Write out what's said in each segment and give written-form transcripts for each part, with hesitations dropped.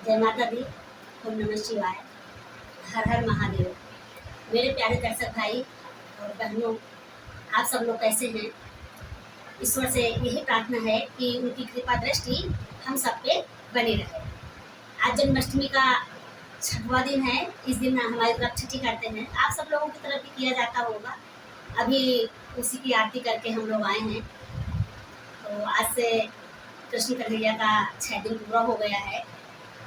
जय माता दी। ओम नमः शिवाय। हर हर महादेव। मेरे प्यारे दर्शक भाई और बहनों, आप सब लोग कैसे हैं? ईश्वर से यही प्रार्थना है कि उनकी कृपा दृष्टि हम सब पे बनी रहे। आज जन्माष्टमी का 6वां दिन है। इस दिन हमारी तरफ छठी करते हैं, आप सब लोगों की तरफ भी किया जाता होगा। अभी उसी की आरती करके हम लोग आए हैं। तो आज से कृष्ण कन्हैया का 6 दिन पूरा हो गया है।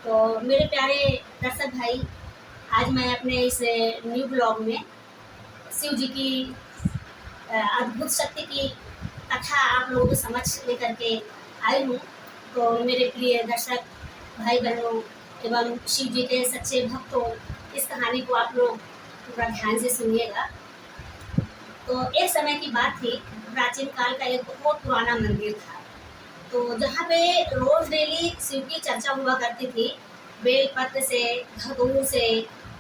तो मेरे प्यारे दर्शक भाई, आज मैं अपने इस न्यू ब्लॉग में शिव जी की अद्भुत शक्ति की कथा आप लोगों को समझ लेकर के आई हूँ। तो मेरे प्रिय दर्शक भाई बहनों एवं शिव जी के सच्चे भक्तों, इस कहानी को आप लोग पूरा ध्यान से सुनिएगा। तो एक समय की बात थी, प्राचीन काल का एक बहुत पुराना मंदिर था। तो जहाँ पे रोज डेली शिव की चर्चा हुआ करती थी। बेलपत्र से, धतूर से,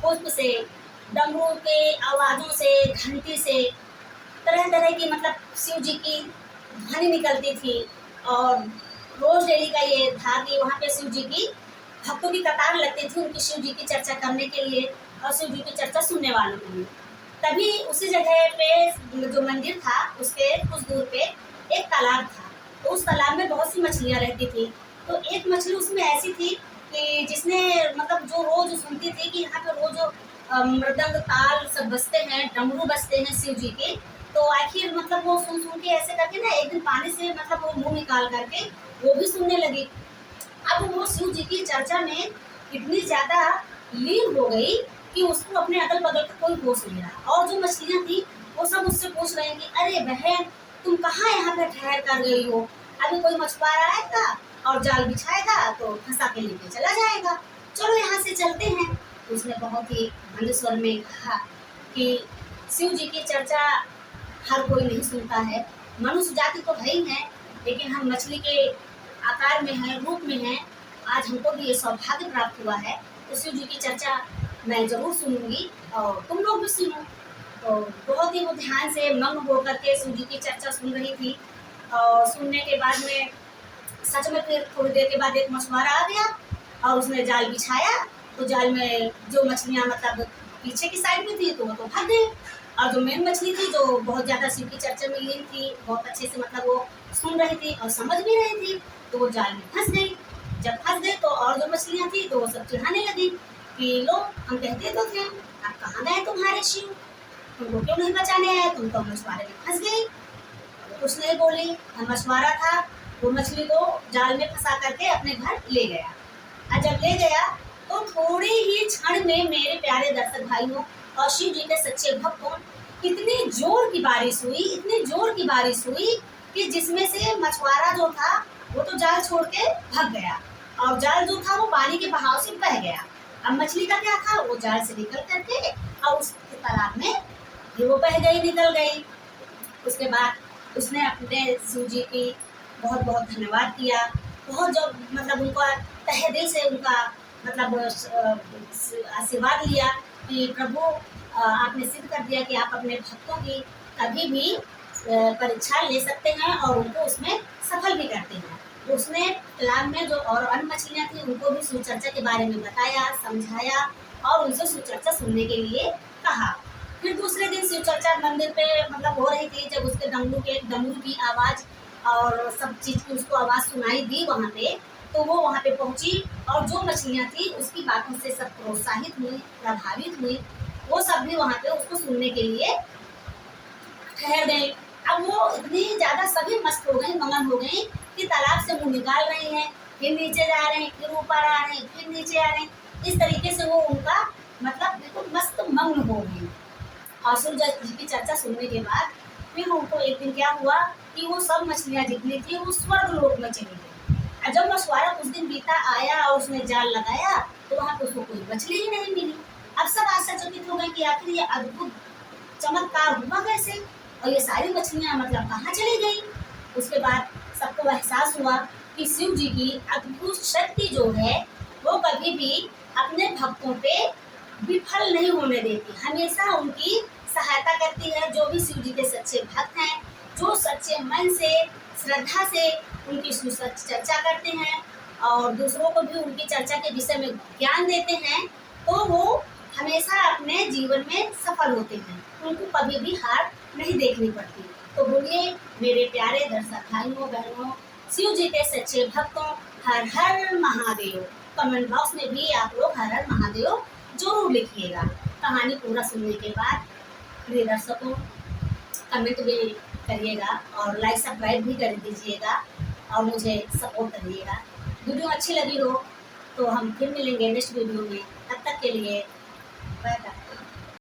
पुष्प से, डमरू के आवाज़ों से, घंटी से, तरह तरह की मतलब शिव जी की ध्वनि निकलती थी। और रोज डेली का ये था कि वहाँ पे शिव जी की भक्तों की कतार लगती थी, उनकी शिव जी की चर्चा करने के लिए और शिव जी की चर्चा सुनने वालों के लिए। तभी उसी जगह पे जो मंदिर था उसके कुछ दूर पे एक तालाब था। तो उस तालाब में बहुत सी मछलियाँ रहती थी। तो एक मछली उसमें ऐसी थी कि जिसने मतलब जो रोज सुनती थी कि यहाँ पे रोज मृदंग ताल सब बजते हैं, डमरू बजते हैं शिव जी के। तो आखिर मतलब वो सुन सुन के ऐसे करके ना एक दिन पानी से मतलब वो मुंह निकाल करके वो भी सुनने लगी। अब वो शिव जी की चर्चा में इतनी ज्यादा लीन हो गई कि उसको अपने अगल बगल का कोई होश नहीं रहा। और जो मछलियाँ थी वो सब उससे पूछ रही कि अरे बहन, तुम कहाँ यहाँ पे ठहर कर गई हो? अभी कोई मछुआरा आएगा और जाल बिछाएगा तो फंसा के लेके चला जाएगा, चलो यहाँ से चलते हैं। तो उसने बहुत ही मंद स्वर में कहा कि शिव जी की चर्चा हर कोई नहीं सुनता है। मनुष्य जाति तो है ही है, लेकिन हम मछली के आकार में हैं, रूप में हैं। आज हमको भी ये सौभाग्य प्राप्त हुआ है, तो शिव जी की चर्चा मैं जरूर सुनूंगी और तुम लोग भी सुनो। तो बहुत ही वो ध्यान से मग्न होकर के शिव जी की चर्चा सुन रही थी। और सुनने के बाद में सच में फिर थोड़ी देर के बाद एक मछुआरा आ गया और उसने जाल बिछाया। तो जाल में जो मछलियाँ मतलब पीछे की साइड में थी तो वो तो भाग गई। और जो मेन मछली थी जो बहुत ज़्यादा शिव की चर्चा में लीन थी, बहुत अच्छे से मतलब वो सुन रही थी और समझ भी रही थी, तो वो जाल में फंस गई। जब फंस गई तो और जो मछलियाँ थी तो वो सब चिढ़ाने लगी कि लो, हम कहते तो थे, अब कहाँ गए तुम्हारे शिव? तुमको क्यों नहीं बचाने आए? तुम तो मछुआरे में फंस गई। कुछ नहीं बोली। मछुआरा था, वो मछली को जाल में फंसा करके अपने घर ले गया। और जब ले गया तो थोड़ी ही क्षण में मेरे प्यारे दर्शक भाइयों और शिव जी के सच्चे भक्तों, इतनी जोर की बारिश हुई, इतनी जोर की बारिश हुई कि जिसमें से मछुआरा जो था वो तो जाल छोड़ के भाग गया और जाल जो था वो पानी के बहाव से बह गया। अब मछली का क्या था, वो जाल से निकल करके और उस तालाब में वो बह गई, निकल गई। उसके बाद उसने अपने शिव जी की बहुत बहुत धन्यवाद किया। बहुत जो मतलब उनका तहे दिल से उनका मतलब आशीर्वाद लिया कि प्रभु आपने सिद्ध कर दिया कि आप अपने भक्तों की कभी भी परीक्षा ले सकते हैं और उनको उसमें सफल भी करते हैं। उसने तालाब में जो और अन्य मछलियाँ थी उनको भी सुचर्चा के बारे में बताया, समझाया और उनसे सुचर्चा सुनने के लिए कहा। फिर दूसरे दिन शिव चर्चा मंदिर पे मतलब हो रही थी। जब उसके डमरू की आवाज़ और सब चीज़ की उसको आवाज़ सुनाई दी वहाँ पे, तो वो वहाँ पे पहुँची और जो मछलियाँ थी उसकी बातों से सब प्रोत्साहित हुई, प्रभावित हुई। वो सब भी वहाँ पे उसको सुनने के लिए ठहर गए। अब वो इतनी ज़्यादा सभी मस्त हो गई, मगन हो गई कि तालाब से मुँह निकाल रही हैं, फिर नीचे जा रहे हैं, फिर ऊपर आ रहे हैं, फिर नीचे आ रहे हैं। इस तरीके से वो उनका मतलब बिल्कुल मस्त मग्न हो गई। और शिव जी की चर्चा सुनने के बाद फिर उनको एक दिन क्या हुआ कि वो सब मछलियाँ जितनी थी वो स्वर्ग लोक में चली गई। और जब मछुआरा कुछ दिन बीता आया और उसने जाल लगाया तो वहाँ पे उसको कोई मछली ही नहीं मिली। अब सब आश्चर्यचकित हो गए कि आखिर ये अद्भुत चमत्कार हुआ कैसे और ये सारी मछलियाँ मतलब कहाँ चली गई। उसके बाद सबको एहसास हुआ कि शिव जी की अद्भुत शक्ति जो है वो कभी भी अपने भक्तों पे विफल नहीं होने देती, हमेशा उनकी सहायता करती है। जो भी शिव जी के सच्चे भक्त हैं, जो सच्चे मन से श्रद्धा से उनकी चर्चा करते हैं, और दूसरों को भी उनकी चर्चा के विषय में ज्ञान देते हैं तो वो हमेशा अपने जीवन में सफल होते हैं, उनको कभी भी हार नहीं देखनी पड़ती। तो बोलिए मेरे प्यारे दर्शक भाइयों बहनों, शिव जी के सच्चे भक्तों, हर हर महादेव। कमेंट बॉक्स में भी आप लोग हर हर महादेव जरूर लिखिएगा। कहानी पूरा सुनने के बाद प्रिय दर्शकों कमेंट भी करिएगा और लाइक सब्सक्राइब भी कर दीजिएगा और मुझे सपोर्ट करिएगा। वीडियो अच्छी लगी हो तो हम फिर मिलेंगे नेक्स्ट वीडियो में। तब तक के लिए